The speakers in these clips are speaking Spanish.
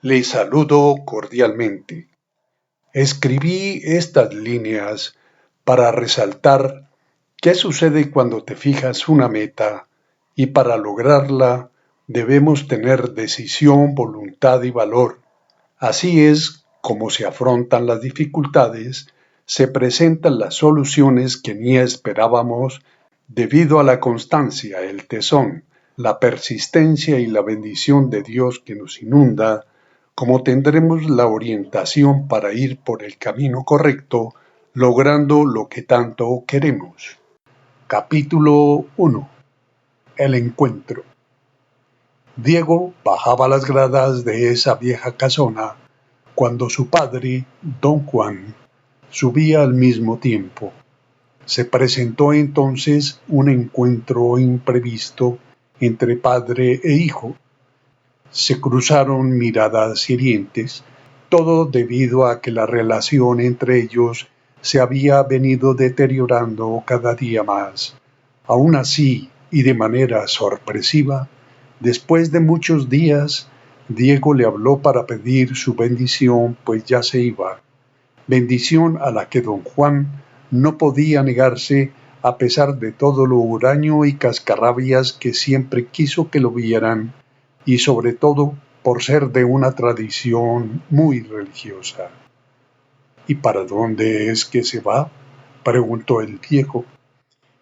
Les saludo cordialmente. Escribí estas líneas para resaltar qué sucede cuando te fijas una meta y para lograrla debemos tener decisión, voluntad y valor. Así es como se afrontan las dificultades, se presentan las soluciones que ni esperábamos debido a la constancia, el tesón, la persistencia y la bendición de Dios que nos inunda, como tendremos la orientación para ir por el camino correcto, logrando lo que tanto queremos. Capítulo 1. El encuentro. Diego bajaba las gradas de esa vieja casona cuando su padre, don Juan, subía al mismo tiempo. Se presentó entonces un encuentro imprevisto entre padre e hijo. Se cruzaron miradas hirientes, todo debido a que la relación entre ellos se había venido deteriorando cada día más. Aún así, y de manera sorpresiva, después de muchos días, Diego le habló para pedir su bendición, pues ya se iba. Bendición a la que don Juan no podía negarse a pesar de todo lo huraño y cascarrabias que siempre quiso que lo vieran, y sobre todo por ser de una tradición muy religiosa. ¿Y para dónde es que se va?, preguntó el viejo.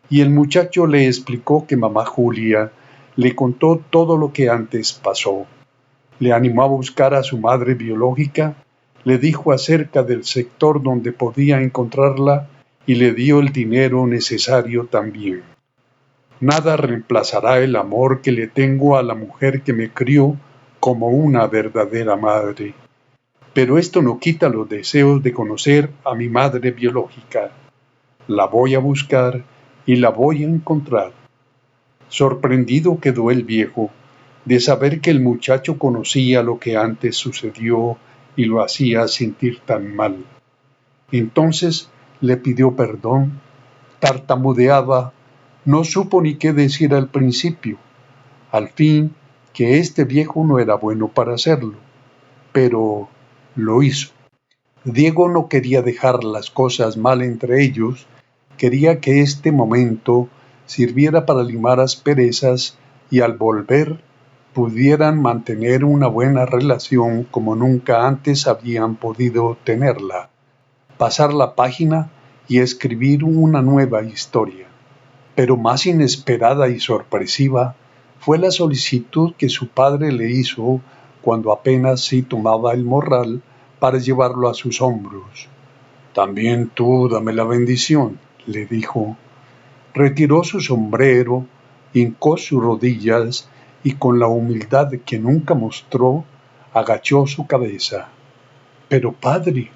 Y el muchacho le explicó que mamá Julia le contó todo lo que antes pasó. Le animó a buscar a su madre biológica, le dijo acerca del sector donde podía encontrarla y le dio el dinero necesario también. Nada reemplazará el amor que le tengo a la mujer que me crió como una verdadera madre. Pero esto no quita los deseos de conocer a mi madre biológica. La voy a buscar y la voy a encontrar. Sorprendido quedó el viejo de saber que el muchacho conocía lo que antes sucedió y lo hacía sentir tan mal. Entonces le pidió perdón, tartamudeaba, no supo ni qué decir al principio. Al fin, que este viejo no era bueno para hacerlo, pero lo hizo. Diego no quería dejar las cosas mal entre ellos, quería que este momento sirviera para limar asperezas y al volver pudieran mantener una buena relación como nunca antes habían podido tenerla, pasar la página y escribir una nueva historia. Pero más inesperada y sorpresiva fue la solicitud que su padre le hizo cuando apenas sí tomaba el morral para llevarlo a sus hombros. También tú dame la bendición, le dijo. Retiró su sombrero, hincó sus rodillas y con la humildad que nunca mostró, agachó su cabeza. Pero padre,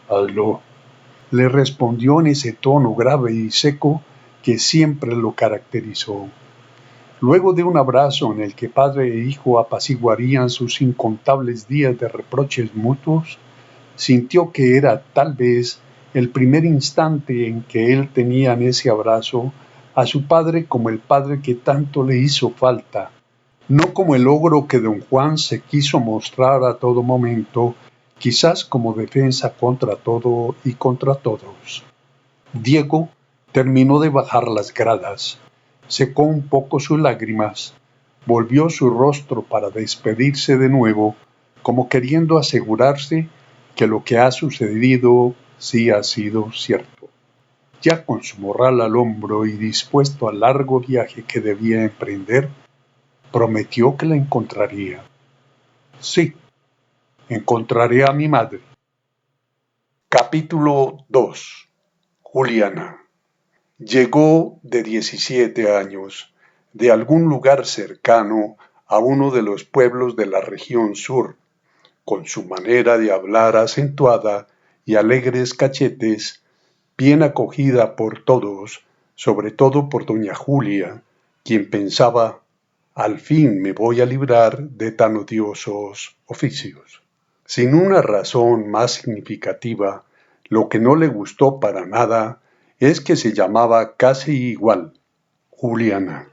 hazlo, le respondió en ese tono grave y seco que siempre lo caracterizó. Luego de un abrazo en el que padre e hijo apaciguarían sus incontables días de reproches mutuos, sintió que era tal vez el primer instante en que él tenía en ese abrazo a su padre como el padre que tanto le hizo falta, no como el ogro que don Juan se quiso mostrar a todo momento, quizás como defensa contra todo y contra todos. Diego terminó de bajar las gradas, secó un poco sus lágrimas, volvió su rostro para despedirse de nuevo, como queriendo asegurarse que lo que ha sucedido sí ha sido cierto. Ya con su morral al hombro y dispuesto al largo viaje que debía emprender, prometió que la encontraría. Sí, encontraré a mi madre. Capítulo 2. Juliana. Llegó de 17 años, de algún lugar cercano a uno de los pueblos de la región sur, con su manera de hablar acentuada y alegres cachetes, bien acogida por todos, sobre todo por doña Julia, quien pensaba, al fin me voy a librar de tan odiosos oficios. Sin una razón más significativa, lo que no le gustó para nada es que se llamaba casi igual, Juliana.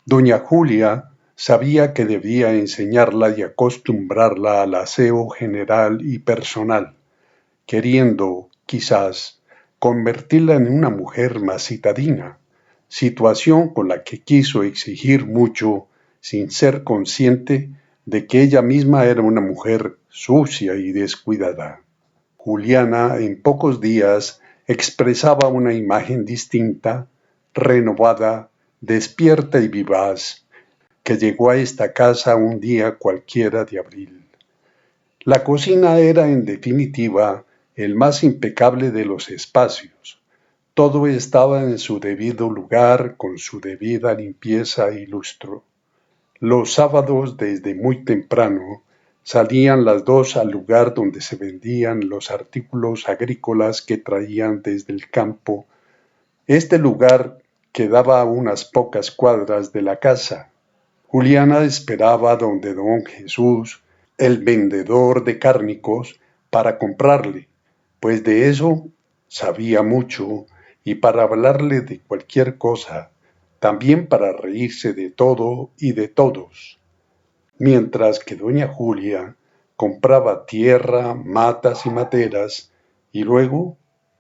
Doña Julia Sabía que debía enseñarla y acostumbrarla al aseo general y personal, queriendo, quizás, convertirla en una mujer más citadina, situación con la que quiso exigir mucho sin ser consciente de que ella misma era una mujer sucia y descuidada. Juliana en pocos días expresaba una imagen distinta, renovada, despierta y vivaz, que llegó a esta casa un día cualquiera de abril. La cocina era en definitiva el más impecable de los espacios. Todo estaba en su debido lugar, con su debida limpieza y lustro. Los sábados desde muy temprano salían las dos al lugar donde se vendían los artículos agrícolas que traían desde el campo. Este lugar quedaba a unas pocas cuadras de la casa. Juliana esperaba donde don Jesús, el vendedor de cárnicos, para comprarle, pues de eso sabía mucho y para hablarle de cualquier cosa, también para reírse de todo y de todos. Mientras que doña Julia compraba tierra, matas y materas, y luego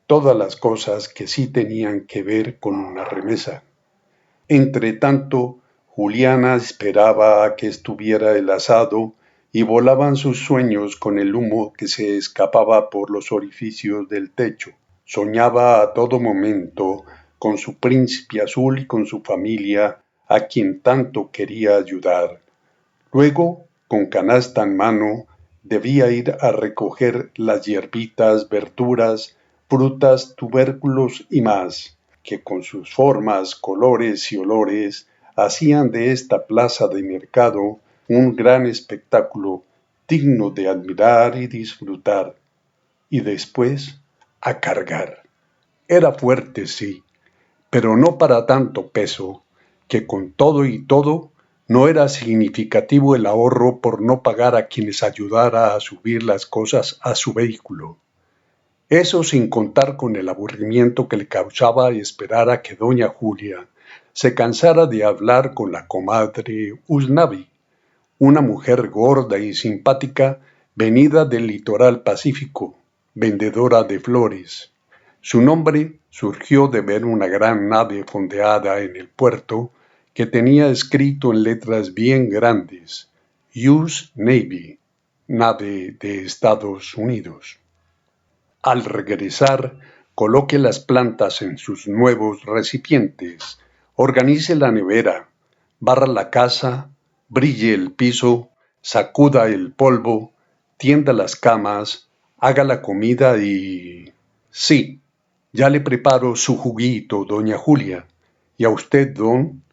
todas las cosas que sí tenían que ver con una remesa. Entretanto, Juliana esperaba a que estuviera el asado y volaban sus sueños con el humo que se escapaba por los orificios del techo. Soñaba a todo momento con su príncipe azul y con su familia, a quien tanto quería ayudar. Luego, con canasta en mano, debía ir a recoger las hierbitas, verduras, frutas, tubérculos y más, que con sus formas, colores y olores hacían de esta plaza de mercado un gran espectáculo digno de admirar y disfrutar. Y después, a cargar. Era fuerte, sí, pero no para tanto peso, que con todo y todo no era significativo el ahorro por no pagar a quienes ayudara a subir las cosas a su vehículo. Eso sin contar con el aburrimiento que le causaba esperar a que doña Julia se cansara de hablar con la comadre Usnavi, una mujer gorda y simpática venida del litoral pacífico, vendedora de flores. Su nombre surgió de ver una gran nave fondeada en el puerto que tenía escrito en letras bien grandes, US Navy, nave de Estados Unidos. Al regresar, coloque las plantas en sus nuevos recipientes, organice la nevera, barra la casa, brille el piso, sacuda el polvo, tienda las camas, haga la comida y... Sí, ya le preparo su juguito, doña Julia, y a usted, don,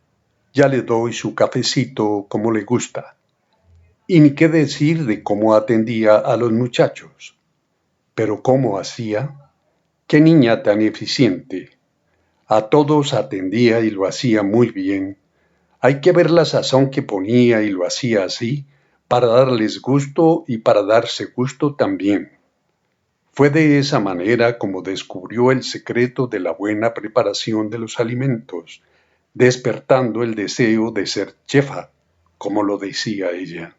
ya le doy su cafecito como le gusta. Y ni qué decir de cómo atendía a los muchachos. Pero ¿cómo hacía? ¡Qué niña tan eficiente! A todos atendía y lo hacía muy bien. Hay que ver la sazón que ponía y lo hacía así, para darles gusto y para darse gusto también. Fue de esa manera como descubrió el secreto de la buena preparación de los alimentos, despertando el deseo de ser chefa, como lo decía ella.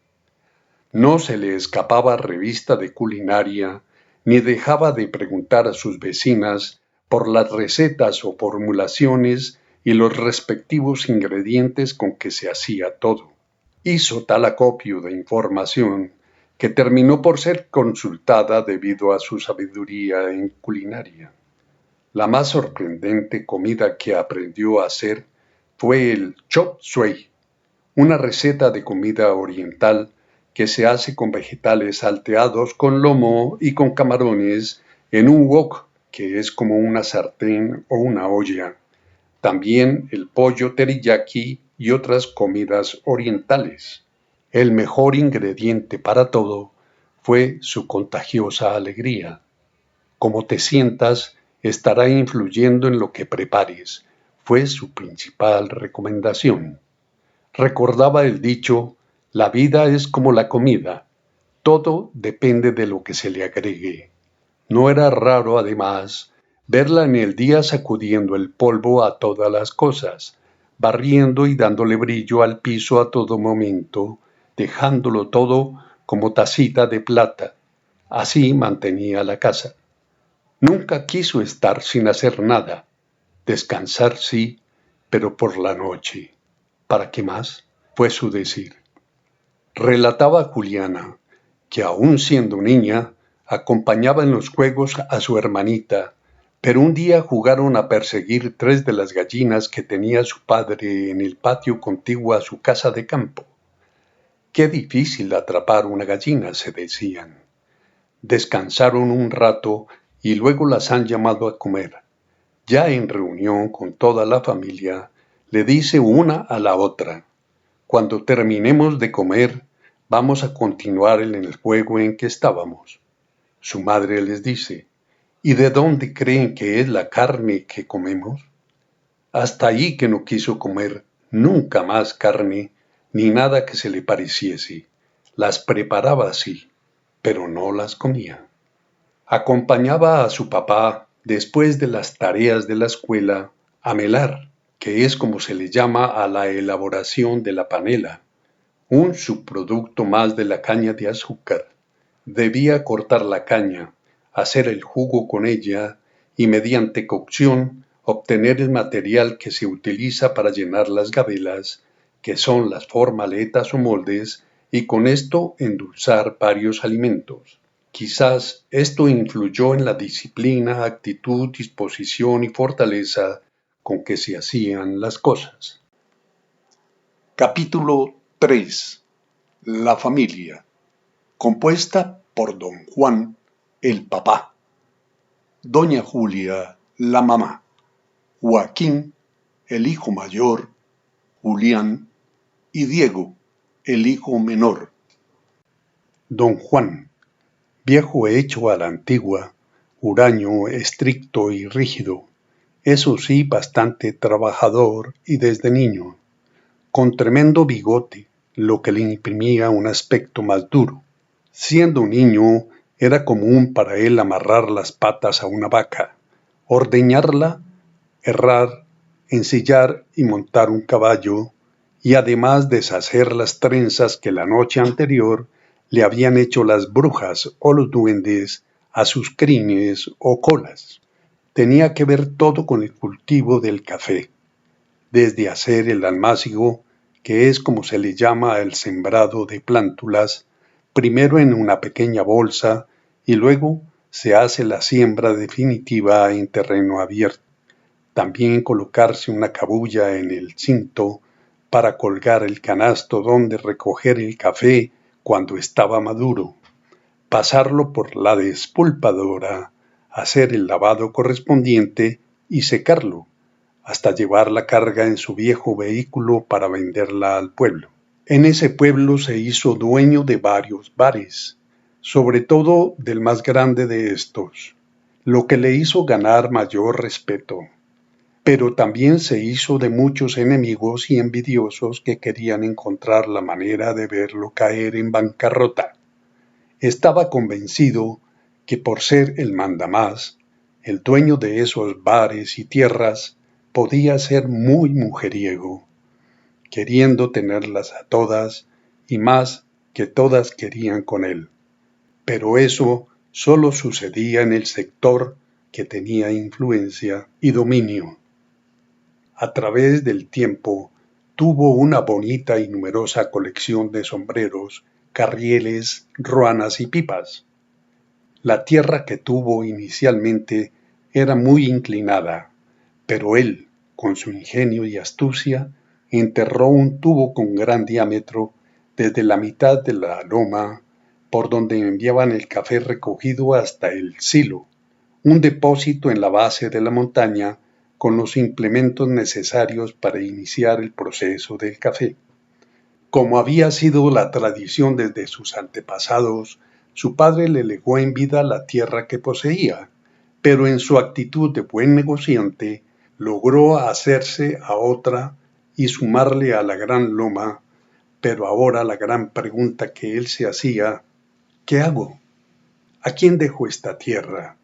No se le escapaba revista de culinaria, ni dejaba de preguntar a sus vecinas por las recetas o formulaciones y los respectivos ingredientes con que se hacía todo. Hizo tal acopio de información que terminó por ser consultada debido a su sabiduría en culinaria. La más sorprendente comida que aprendió a hacer fue el chop suey, una receta de comida oriental que se hace con vegetales salteados con lomo y con camarones en un wok, que es como una sartén o una olla. También el pollo teriyaki y otras comidas orientales. El mejor ingrediente para todo fue su contagiosa alegría. Como te sientas, estará influyendo en lo que prepares, fue su principal recomendación. Recordaba el dicho, la vida es como la comida, todo depende de lo que se le agregue. No era raro, además, verla en el día sacudiendo el polvo a todas las cosas, barriendo y dándole brillo al piso a todo momento, dejándolo todo como tacita de plata. Así mantenía la casa. Nunca quiso estar sin hacer nada. Descansar sí, pero por la noche. ¿Para qué más? Fue su decir. Relataba Juliana que aún siendo niña, acompañaba en los juegos a su hermanita, pero un día jugaron a perseguir 3 de las gallinas que tenía su padre en el patio contiguo a su casa de campo. Qué difícil atrapar una gallina, se decían. Descansaron un rato y luego las han llamado a comer. Ya en reunión con toda la familia, le dice una a la otra: cuando terminemos de comer, vamos a continuar en el juego en que estábamos. Su madre les dice: ¿y de dónde creen que es la carne que comemos? Hasta ahí que no quiso comer nunca más carne, ni nada que se le pareciese. Las preparaba así, pero no las comía. Acompañaba a su papá, después de las tareas de la escuela, a melar, que es como se le llama a la elaboración de la panela, un subproducto más de la caña de azúcar. Debía cortar la caña, hacer el jugo con ella y mediante cocción obtener el material que se utiliza para llenar las gabelas, que son las formaletas o moldes, y con esto endulzar varios alimentos. Quizás esto influyó en la disciplina, actitud, disposición y fortaleza con que se hacían las cosas. Capítulo 3. La familia, compuesta por don Juan, el papá, doña Julia, la mamá, Joaquín, el hijo mayor, Julián y Diego, el hijo menor. Don Juan, viejo hecho a la antigua, huraño, estricto y rígido, eso sí bastante trabajador y desde niño, con tremendo bigote, lo que le imprimía un aspecto más duro. Siendo un niño, era común para él amarrar las patas a una vaca, ordeñarla, herrar, ensillar y montar un caballo, y además deshacer las trenzas que la noche anterior le habían hecho las brujas o los duendes a sus crines o colas. Tenía que ver todo con el cultivo del café, desde hacer el almácigo, que es como se le llama al sembrado de plántulas, primero en una pequeña bolsa y luego se hace la siembra definitiva en terreno abierto. También colocarse una cabulla en el cinto para colgar el canasto donde recoger el café cuando estaba maduro, pasarlo por la despulpadora, hacer el lavado correspondiente y secarlo, hasta llevar la carga en su viejo vehículo para venderla al pueblo. En ese pueblo se hizo dueño de varios bares, sobre todo del más grande de estos, lo que le hizo ganar mayor respeto. Pero también se hizo de muchos enemigos y envidiosos que querían encontrar la manera de verlo caer en bancarrota. Estaba convencido que por ser el mandamás, el dueño de esos bares y tierras, podía ser muy mujeriego, queriendo tenerlas a todas y más que todas querían con él. Pero eso solo sucedía en el sector que tenía influencia y dominio. A través del tiempo tuvo una bonita y numerosa colección de sombreros, carrieles, ruanas y pipas. La tierra que tuvo inicialmente era muy inclinada, pero él, con su ingenio y astucia, enterró un tubo con gran diámetro desde la mitad de la loma, por donde enviaban el café recogido hasta el silo, un depósito en la base de la montaña con los implementos necesarios para iniciar el proceso del café. Como había sido la tradición desde sus antepasados, su padre le legó en vida la tierra que poseía, pero en su actitud de buen negociante logró hacerse a otra y sumarle a la gran loma, pero ahora la gran pregunta que él se hacía: ¿qué hago? ¿A quién dejo esta tierra?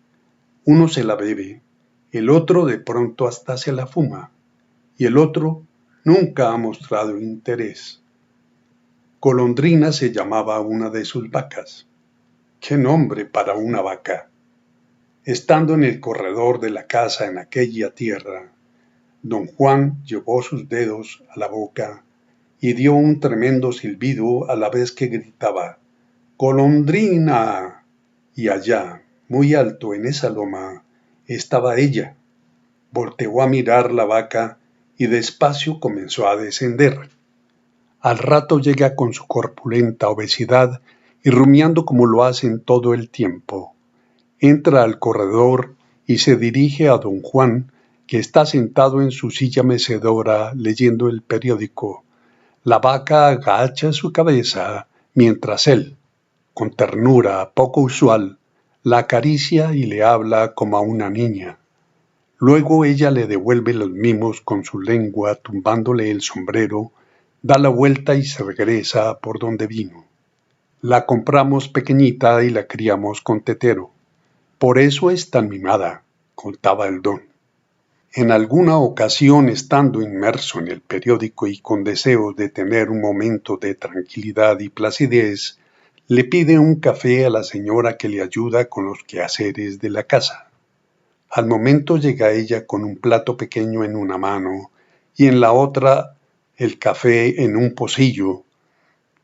Uno se la bebe, el otro de pronto hasta se la fuma, y el otro nunca ha mostrado interés. Golondrina se llamaba una de sus vacas. ¡Qué nombre para una vaca! Estando en el corredor de la casa en aquella tierra, don Juan llevó sus dedos a la boca y dio un tremendo silbido a la vez que gritaba ¡Golondrina! Y allá, muy alto en esa loma, estaba ella. Volteó a mirar la vaca y despacio comenzó a descender. Al rato llega con su corpulenta obesidad y rumiando como lo hacen todo el tiempo. Entra al corredor y se dirige a don Juan, que está sentado en su silla mecedora leyendo el periódico. La vaca agacha su cabeza mientras él, con ternura poco usual, la acaricia y le habla como a una niña. Luego ella le devuelve los mimos con su lengua tumbándole el sombrero, da la vuelta y se regresa por donde vino. La compramos pequeñita y la criamos con tetero. Por eso es tan mimada, contaba el don. En alguna ocasión, estando inmerso en el periódico y con deseos de tener un momento de tranquilidad y placidez, le pide un café a la señora que le ayuda con los quehaceres de la casa. Al momento llega ella con un plato pequeño en una mano y en la otra el café en un pocillo,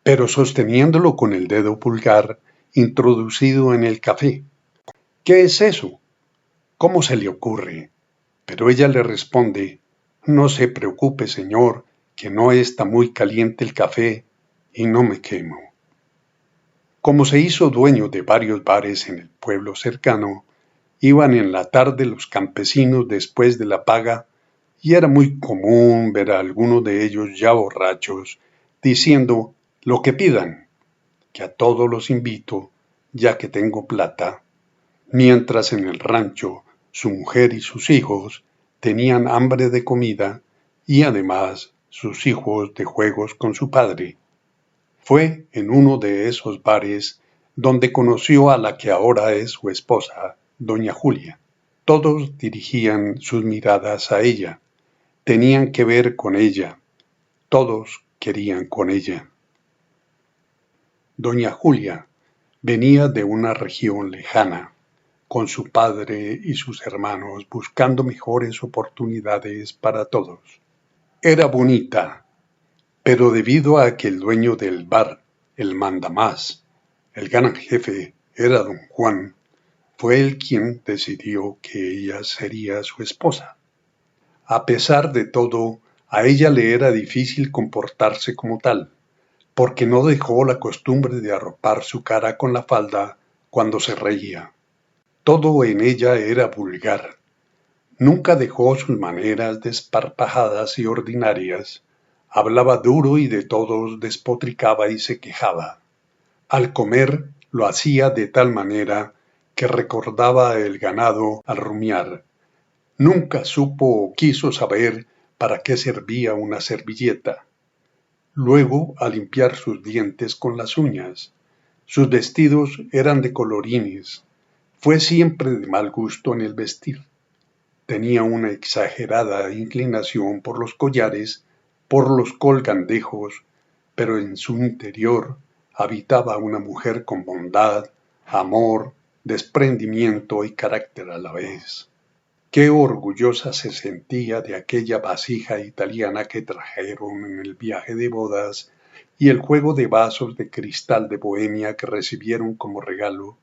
pero sosteniéndolo con el dedo pulgar introducido en el café. ¿Qué es eso? ¿Cómo se le ocurre? Pero ella le responde, no se preocupe, señor, que no está muy caliente el café y no me quemo. Como se hizo dueño de varios bares en el pueblo cercano, iban en la tarde los campesinos después de la paga y era muy común ver a algunos de ellos ya borrachos diciendo lo que pidan, que a todos los invito, ya que tengo plata, mientras en el rancho su mujer y sus hijos tenían hambre de comida y además sus hijos de juegos con su padre. Fue en uno de esos bares donde conoció a la que ahora es su esposa, doña Julia. Todos dirigían sus miradas a ella, tenían que ver con ella, todos querían con ella. Doña Julia venía de una región lejana, con su padre y sus hermanos buscando mejores oportunidades para todos. Era bonita, pero debido a que el dueño del bar, el mandamás, el gran jefe, era don Juan, fue él quien decidió que ella sería su esposa. A pesar de todo, a ella le era difícil comportarse como tal, porque no dejó la costumbre de arropar su cara con la falda cuando se reía. Todo en ella era vulgar. Nunca dejó sus maneras desparpajadas y ordinarias. Hablaba duro y de todos despotricaba y se quejaba. Al comer lo hacía de tal manera que recordaba el ganado al rumiar. Nunca supo o quiso saber para qué servía una servilleta. Luego a limpiar sus dientes con las uñas. Sus vestidos eran de colorines. Fue siempre de mal gusto en el vestir. Tenía una exagerada inclinación por los collares, por los colgandejos, pero en su interior habitaba una mujer con bondad, amor, desprendimiento y carácter a la vez. Qué orgullosa se sentía de aquella vasija italiana que trajeron en el viaje de bodas y el juego de vasos de cristal de Bohemia que recibieron como regalo,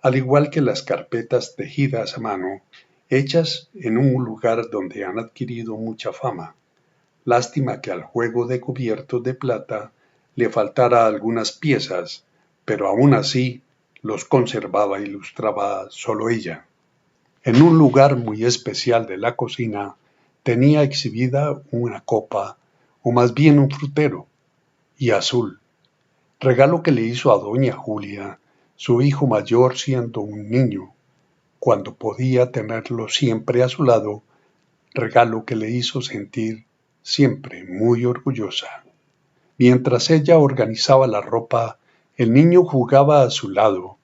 al igual que las carpetas tejidas a mano, hechas en un lugar donde han adquirido mucha fama. Lástima que al juego de cubiertos de plata le faltara algunas piezas, pero aún así los conservaba y lustraba solo ella. En un lugar muy especial de la cocina tenía exhibida una copa, o más bien un frutero, y azul, regalo que le hizo a doña Julia, su hijo mayor siendo un niño, cuando podía tenerlo siempre a su lado, regalo que le hizo sentir siempre muy orgullosa. Mientras ella organizaba la ropa, el niño jugaba a su lado,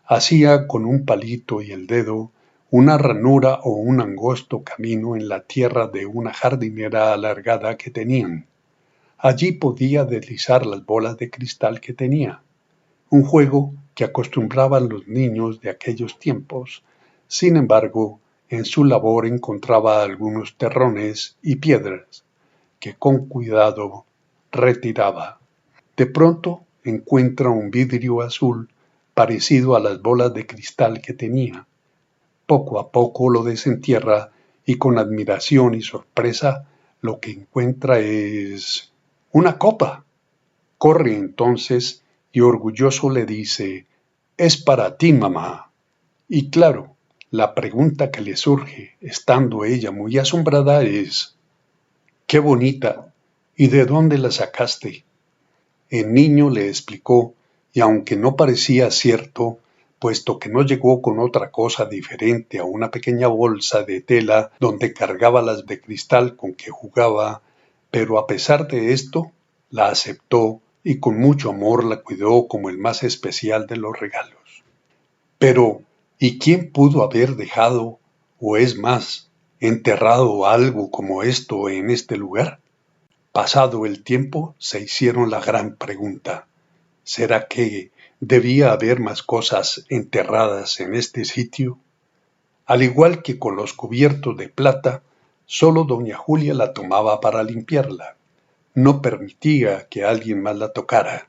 hacía con un palito y el dedo una ranura o un angosto camino en la tierra de una jardinera alargada que tenían. Allí podía deslizar las bolas de cristal que tenía, un juego que acostumbraban los niños de aquellos tiempos. Sin embargo, en su labor encontraba algunos terrones y piedras que con cuidado retiraba. De pronto encuentra un vidrio azul parecido a las bolas de cristal que tenía. Poco a poco lo desentierra y con admiración y sorpresa lo que encuentra es una copa. Corre entonces y orgulloso le dice: «Es para ti, mamá». Y claro, la pregunta que le surge, estando ella muy asombrada, es: «¡Qué bonita! ¿Y de dónde la sacaste?». El niño le explicó, y aunque no parecía cierto, puesto que no llegó con otra cosa diferente a una pequeña bolsa de tela donde cargaba las de cristal con que jugaba, pero a pesar de esto, la aceptó y con mucho amor la cuidó como el más especial de los regalos. Pero, ¿y quién pudo haber dejado, o es más, enterrado algo como esto en este lugar? Pasado el tiempo, se hicieron la gran pregunta: ¿será que debía haber más cosas enterradas en este sitio? Al igual que con los cubiertos de plata, solo doña Julia la tomaba para limpiarla. No permitía que alguien más la tocara.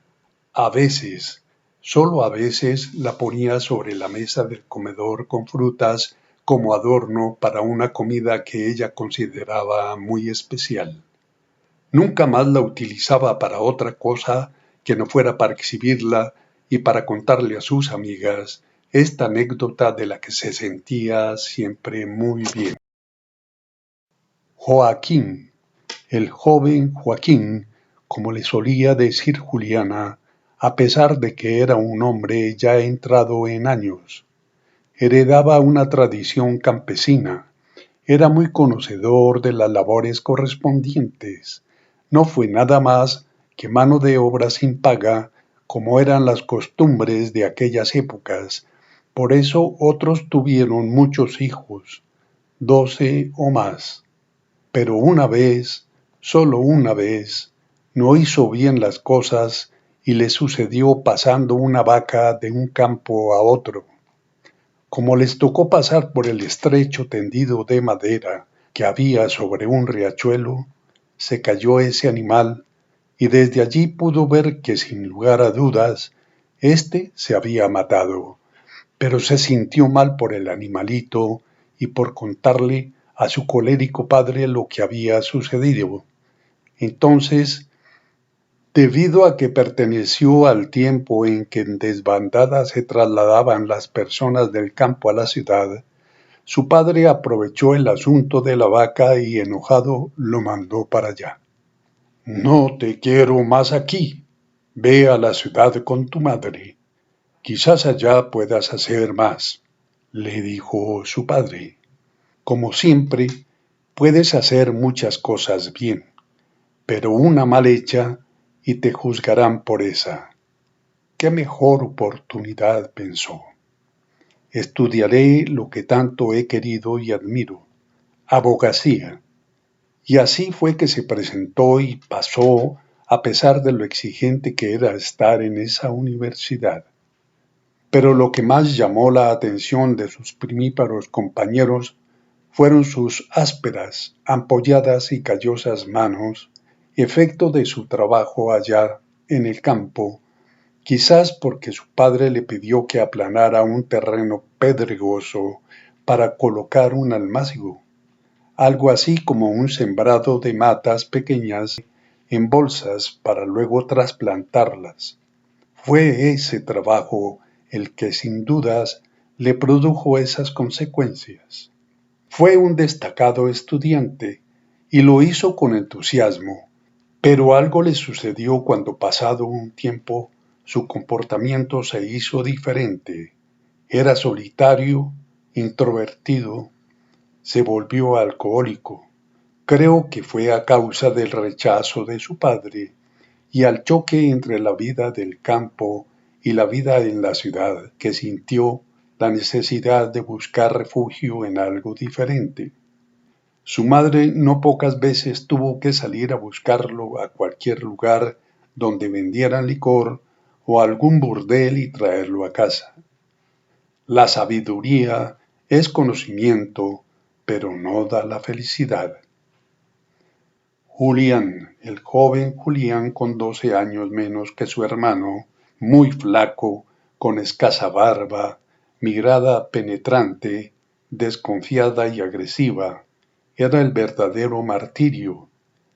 A veces, solo a veces, la ponía sobre la mesa del comedor con frutas como adorno para una comida que ella consideraba muy especial. Nunca más la utilizaba para otra cosa que no fuera para exhibirla y para contarle a sus amigas esta anécdota de la que se sentía siempre muy bien. Joaquín, el joven Joaquín, como le solía decir Juliana, a pesar de que era un hombre ya entrado en años, heredaba una tradición campesina, era muy conocedor de las labores correspondientes. No fue nada más que mano de obra sin paga, como eran las costumbres de aquellas épocas. Por eso otros tuvieron muchos hijos, 12 o más. Pero una vez, solo una vez, no hizo bien las cosas y le sucedió pasando una vaca de un campo a otro. Como les tocó pasar por el estrecho tendido de madera que había sobre un riachuelo, se cayó ese animal y desde allí pudo ver que sin lugar a dudas, éste se había matado, pero se sintió mal por el animalito y por contarle a su colérico padre lo que había sucedido. Entonces, debido a que perteneció al tiempo en que en desbandada se trasladaban las personas del campo a la ciudad, su padre aprovechó el asunto de la vaca y enojado lo mandó para allá. «No te quiero más aquí. Ve a la ciudad con tu madre. Quizás allá puedas hacer más», le dijo su padre. «Como siempre, puedes hacer muchas cosas bien, pero una mal hecha y te juzgarán por esa». «Qué mejor oportunidad», pensó. «Estudiaré lo que tanto he querido y admiro, abogacía». Y así fue que se presentó y pasó a pesar de lo exigente que era estar en esa universidad. Pero lo que más llamó la atención de sus primíparos compañeros fueron sus ásperas, ampolladas y callosas manos, efecto de su trabajo allá en el campo, quizás porque su padre le pidió que aplanara un terreno pedregoso para colocar un almácigo, algo así como un sembrado de matas pequeñas en bolsas para luego trasplantarlas. Fue ese trabajo el que sin dudas le produjo esas consecuencias. Fue un destacado estudiante y lo hizo con entusiasmo, pero algo le sucedió cuando pasado un tiempo su comportamiento se hizo diferente. Era solitario, introvertido, se volvió alcohólico. Creo que fue a causa del rechazo de su padre y al choque entre la vida del campo y la vida en la ciudad que sintió la necesidad de buscar refugio en algo diferente. Su madre no pocas veces tuvo que salir a buscarlo a cualquier lugar donde vendieran licor o a algún burdel y traerlo a casa. La sabiduría es conocimiento, pero no da la felicidad. Julián, el joven Julián con 12 años menos que su hermano, muy flaco, con escasa barba, mirada penetrante, desconfiada y agresiva, era el verdadero martirio,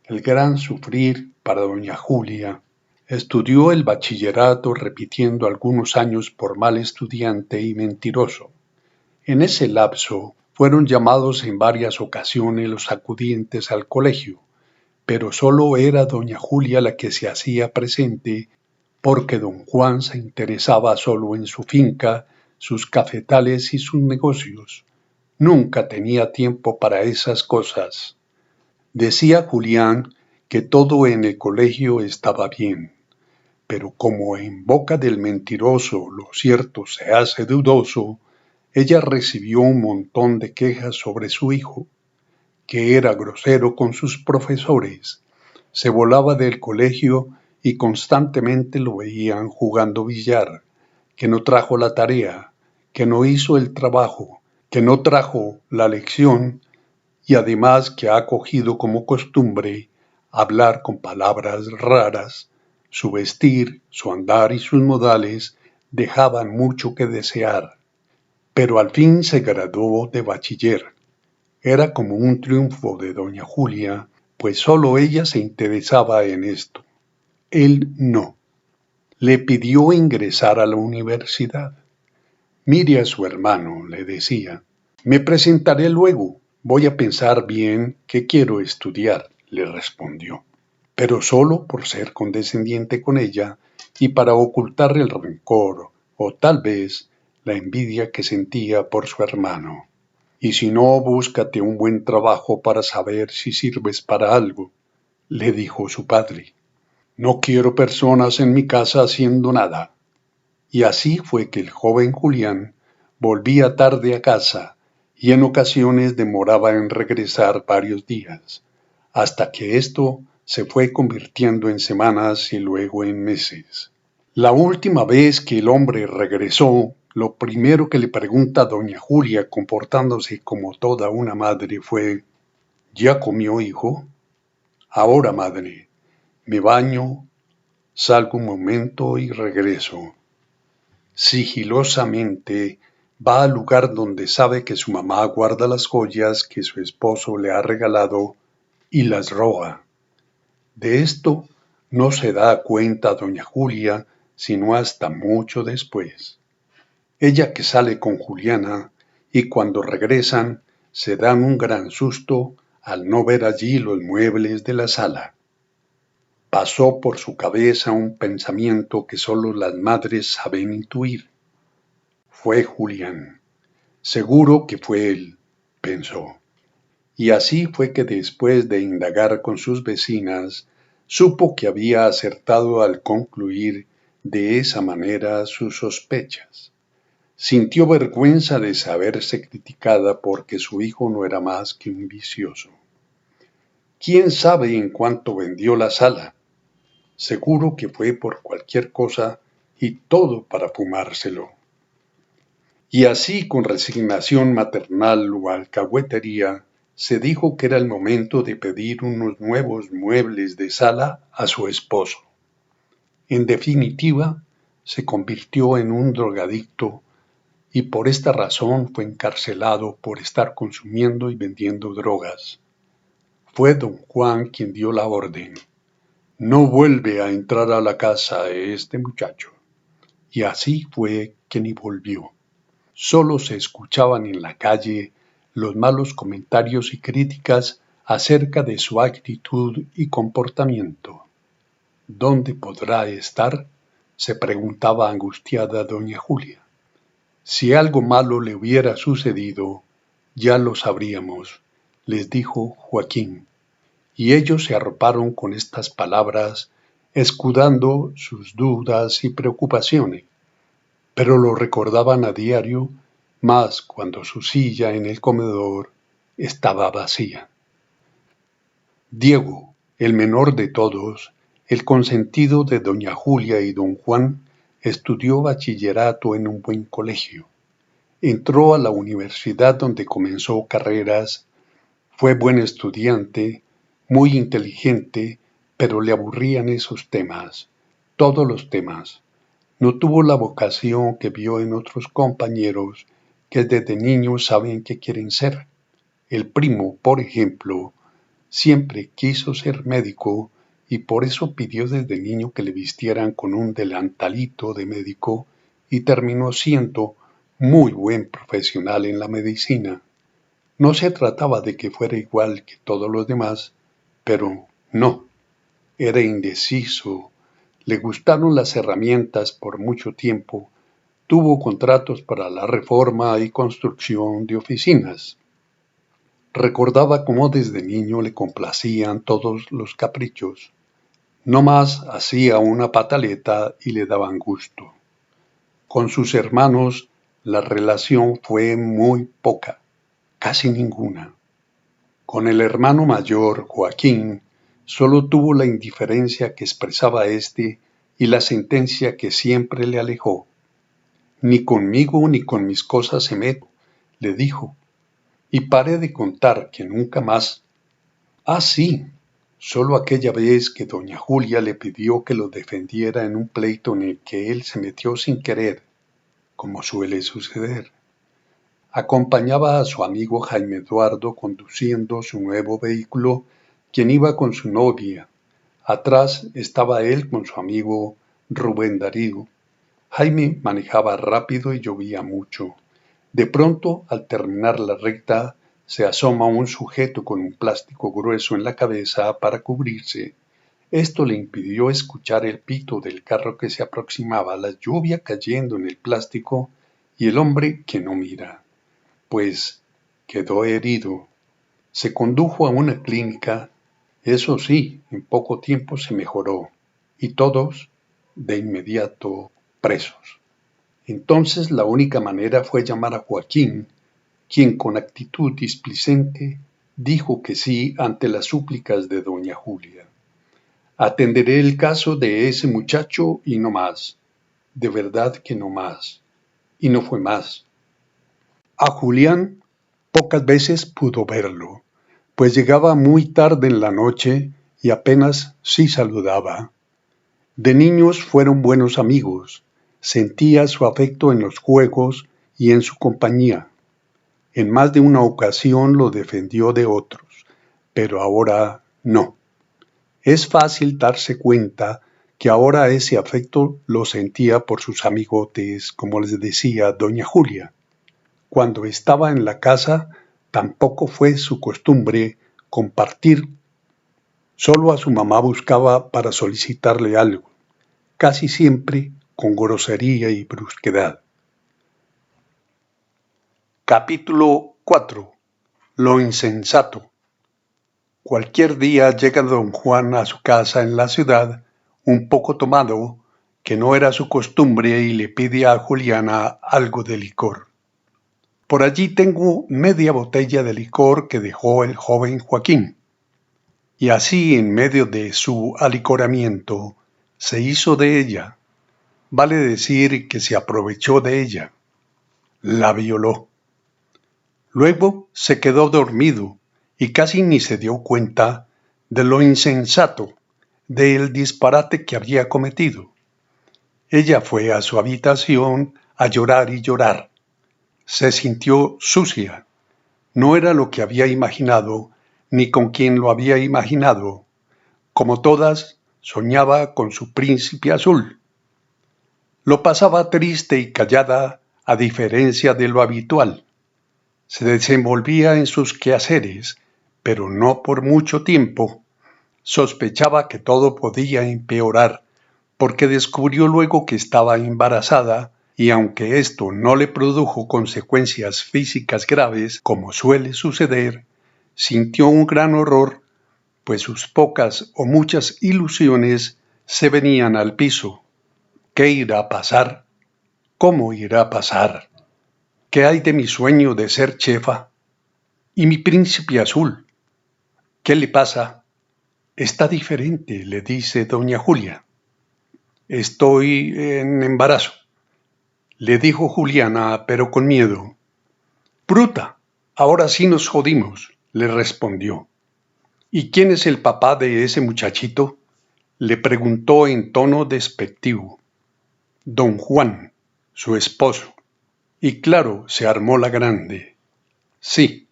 el gran sufrir para doña Julia. Estudió el bachillerato repitiendo algunos años por mal estudiante y mentiroso. En ese lapso fueron llamados en varias ocasiones los acudientes al colegio, pero sólo era doña Julia la que se hacía presente porque don Juan se interesaba solo en su finca, sus cafetales y sus negocios. Nunca tenía tiempo para esas cosas. Decía Julián que todo en el colegio estaba bien, pero como en boca del mentiroso lo cierto se hace dudoso, ella recibió un montón de quejas sobre su hijo, que era grosero con sus profesores, se volaba del colegio y constantemente lo veían jugando billar, que no trajo la tarea, que no hizo el trabajo, que no trajo la lección y además que ha cogido como costumbre hablar con palabras raras. Su vestir, su andar y sus modales dejaban mucho que desear, pero al fin se graduó de bachiller. Era como un triunfo de doña Julia, pues sólo ella se interesaba en esto. Él no. Le pidió ingresar a la universidad. Mire a su hermano, le decía. Me presentaré luego. Voy a pensar bien qué quiero estudiar, le respondió. Pero solo por ser condescendiente con ella y para ocultar el rencor o tal vez la envidia que sentía por su hermano. Y si no, búscate un buen trabajo para saber si sirves para algo, le dijo su padre. No quiero personas en mi casa haciendo nada. Y así fue que el joven Julián volvía tarde a casa y en ocasiones demoraba en regresar varios días, hasta que esto se fue convirtiendo en semanas y luego en meses. La última vez que el hombre regresó, lo primero que le pregunta a doña Julia, comportándose como toda una madre, fue: ¿Ya comió, hijo? Ahora, madre, me baño, salgo un momento y regreso. Sigilosamente va al lugar donde sabe que su mamá guarda las joyas que su esposo le ha regalado y las roba. De esto no se da cuenta doña Julia sino hasta mucho después. Ella que sale con Juliana y cuando regresan se dan un gran susto al no ver allí los muebles de la sala. Pasó por su cabeza un pensamiento que solo las madres saben intuir. Fue Julián. Seguro que fue él, pensó. Y así fue que después de indagar con sus vecinas, supo que había acertado al concluir de esa manera sus sospechas. Sintió vergüenza de saberse criticada porque su hijo no era más que un vicioso. ¿Quién sabe en cuánto vendió la sala? Seguro que fue por cualquier cosa y todo para fumárselo. Y así, con resignación maternal o alcahuetería, se dijo que era el momento de pedir unos nuevos muebles de sala a su esposo. En definitiva, se convirtió en un drogadicto y por esta razón fue encarcelado por estar consumiendo y vendiendo drogas. Fue don Juan quien dio la orden. No vuelve a entrar a la casa de este muchacho. Y así fue que ni volvió. Solo se escuchaban en la calle los malos comentarios y críticas acerca de su actitud y comportamiento. ¿Dónde podrá estar?, se preguntaba angustiada doña Julia. Si algo malo le hubiera sucedido, ya lo sabríamos, les dijo Joaquín, y ellos se arroparon con estas palabras, escudando sus dudas y preocupaciones, pero lo recordaban a diario más cuando su silla en el comedor estaba vacía. Diego, el menor de todos, el consentido de doña Julia y don Juan, estudió bachillerato en un buen colegio. Entró a la universidad donde comenzó carreras, fue buen estudiante, muy inteligente, pero le aburrían esos temas, todos los temas. No tuvo la vocación que vio en otros compañeros que desde niños saben qué quieren ser. El primo, por ejemplo, siempre quiso ser médico y por eso pidió desde niño que le vistieran con un delantalito de médico y terminó siendo muy buen profesional en la medicina. No se trataba de que fuera igual que todos los demás, pero no, era indeciso, le gustaron las herramientas por mucho tiempo, tuvo contratos para la reforma y construcción de oficinas. Recordaba cómo desde niño le complacían todos los caprichos. No más hacía una pataleta y le daban gusto. Con sus hermanos la relación fue muy poca, casi ninguna. Con el hermano mayor, Joaquín, solo tuvo la indiferencia que expresaba éste y la sentencia que siempre le alejó. Ni conmigo ni con mis cosas se meto, le dijo, y paré de contar que nunca más. Ah, sí, solo aquella vez que doña Julia le pidió que lo defendiera en un pleito en el que él se metió sin querer, como suele suceder. Acompañaba a su amigo Jaime Eduardo conduciendo su nuevo vehículo, quien iba con su novia. Atrás estaba él con su amigo Rubén Darío. Jaime manejaba rápido y llovía mucho. De pronto, al terminar la recta, se asoma un sujeto con un plástico grueso en la cabeza para cubrirse. Esto le impidió escuchar el pito del carro que se aproximaba, la lluvia cayendo en el plástico y el hombre que no mira. Pues quedó herido. Se condujo a una clínica. Eso sí, en poco tiempo se mejoró. Y todos, de inmediato, presos. Entonces la única manera fue llamar a Joaquín, quien con actitud displicente dijo que sí ante las súplicas de doña Julia. Atenderé el caso de ese muchacho y no más. De verdad que no más. Y no fue más. A Julián pocas veces pudo verlo, pues llegaba muy tarde en la noche y apenas sí saludaba. De niños fueron buenos amigos, sentía su afecto en los juegos y en su compañía. En más de una ocasión lo defendió de otros, pero ahora no. Es fácil darse cuenta que ahora ese afecto lo sentía por sus amigotes, como les decía doña Julia. Cuando estaba en la casa, tampoco fue su costumbre compartir. Solo a su mamá buscaba para solicitarle algo, casi siempre con grosería y brusquedad. Capítulo 4. Lo insensato. Cualquier día llega don Juan a su casa en la ciudad, un poco tomado, que no era su costumbre, y le pide a Juliana algo de licor. Por allí tengo media botella de licor que dejó el joven Joaquín. Y así, en medio de su alicoramiento, se hizo de ella. Vale decir que se aprovechó de ella. La violó. Luego se quedó dormido y casi ni se dio cuenta de lo insensato, del disparate que había cometido. Ella fue a su habitación a llorar y llorar. Se sintió sucia. No era lo que había imaginado, ni con quien lo había imaginado. Como todas, soñaba con su príncipe azul. Lo pasaba triste y callada, a diferencia de lo habitual. Se desenvolvía en sus quehaceres, pero no por mucho tiempo. Sospechaba que todo podía empeorar, porque descubrió luego que estaba embarazada, y aunque esto no le produjo consecuencias físicas graves, como suele suceder, sintió un gran horror, pues sus pocas o muchas ilusiones se venían al piso. ¿Qué irá a pasar? ¿Cómo irá a pasar? ¿qué hay de mi sueño de ser chefa? ¿Y mi príncipe azul? ¿Qué le pasa? Está diferente, le dice doña Julia. Estoy en embarazo, le dijo Juliana, pero con miedo. Bruta, ahora sí nos jodimos, le respondió. ¿Y quién es el papá de ese muchachito? Le preguntó en tono despectivo. Don Juan, su esposo. Y claro, se armó la grande. Sí,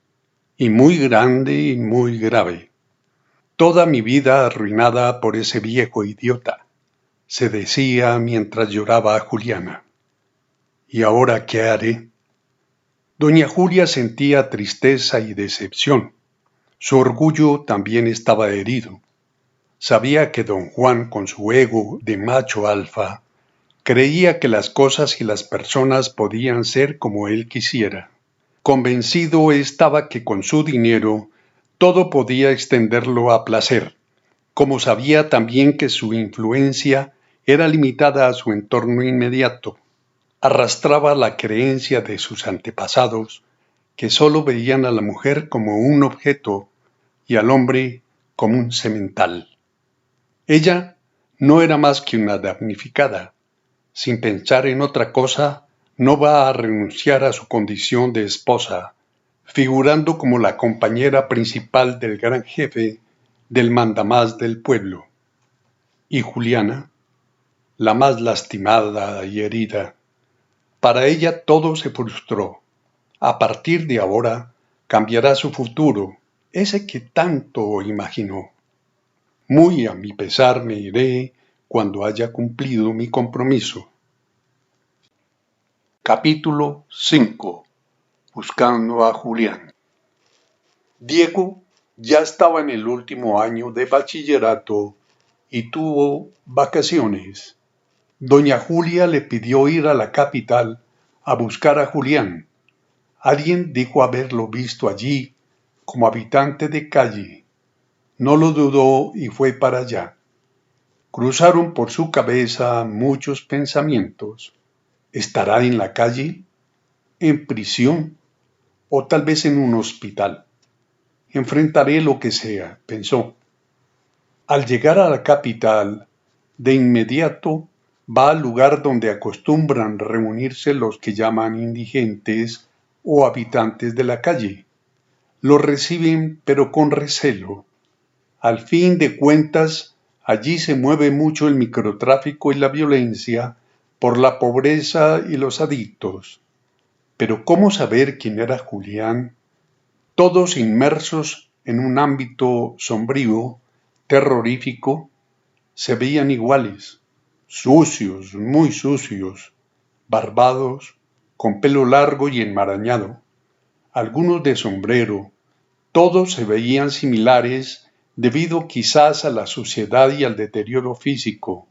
y muy grande y muy grave. Toda mi vida arruinada por ese viejo idiota, se decía mientras lloraba a Juliana. ¿Y ahora qué haré? Doña Julia sentía tristeza y decepción. Su orgullo también estaba herido. Sabía que don Juan, con su ego de macho alfa, creía que las cosas y las personas podían ser como él quisiera. Convencido estaba que con su dinero todo podía extenderlo a placer, como sabía también que su influencia era limitada a su entorno inmediato. Arrastraba la creencia de sus antepasados, que sólo veían a la mujer como un objeto y al hombre como un semental. Ella no era más que una damnificada. Sin pensar en otra cosa, no va a renunciar a su condición de esposa, figurando como la compañera principal del gran jefe, del mandamás del pueblo. Y Juliana, la más lastimada y herida, para ella todo se frustró. A partir de ahora cambiará su futuro, ese que tanto imaginó. Muy a mi pesar me iré cuando haya cumplido mi compromiso. Capítulo 5. Buscando a Julián. Diego ya estaba en el último año de bachillerato y tuvo vacaciones. Doña Julia le pidió ir a la capital a buscar a Julián. Alguien dijo haberlo visto allí como habitante de calle. No lo dudó y fue para allá. Cruzaron por su cabeza muchos pensamientos. ¿Estará en la calle? ¿En prisión? ¿O tal vez en un hospital? Enfrentaré lo que sea, pensó. Al llegar a la capital, de inmediato va al lugar donde acostumbran reunirse los que llaman indigentes o habitantes de la calle. Los reciben pero con recelo. Al fin de cuentas, allí se mueve mucho el microtráfico y la violencia por la pobreza y los adictos. Pero ¿cómo saber quién era Julián? Todos inmersos en un ámbito sombrío, terrorífico, se veían iguales, sucios, muy sucios, barbados, con pelo largo y enmarañado, algunos de sombrero, todos se veían similares debido quizás a la suciedad y al deterioro físico.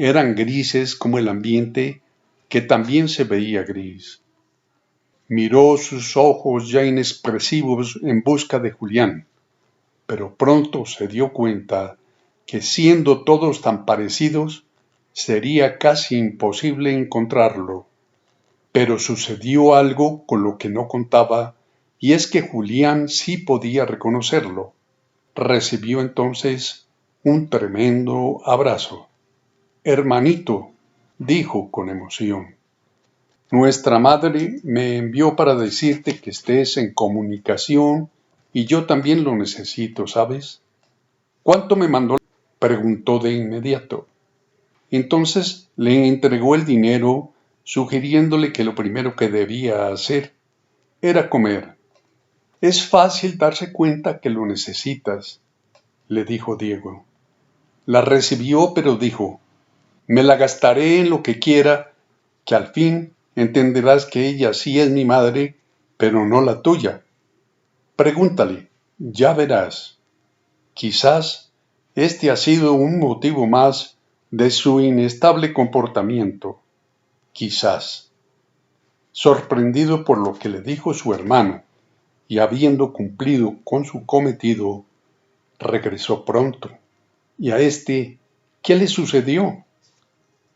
Eran grises como el ambiente, que también se veía gris. Miró sus ojos ya inexpresivos en busca de Julián, pero pronto se dio cuenta que siendo todos tan parecidos, sería casi imposible encontrarlo. Pero sucedió algo con lo que no contaba, y es que Julián sí podía reconocerlo. Recibió entonces un tremendo abrazo. Hermanito, dijo con emoción. Nuestra madre me envió para decirte que estés en comunicación y yo también lo necesito, ¿sabes? ¿Cuánto me mandó? Preguntó de inmediato. Entonces le entregó el dinero, sugiriéndole que lo primero que debía hacer era comer. Es fácil darse cuenta que lo necesitas, le dijo Diego. La recibió, pero dijo, me la gastaré en lo que quiera, que al fin entenderás que ella sí es mi madre, pero no la tuya. Pregúntale, ya verás. Quizás este ha sido un motivo más de su inestable comportamiento. Quizás. Sorprendido por lo que le dijo su hermano y habiendo cumplido con su cometido, regresó pronto. ¿Y a este qué le sucedió?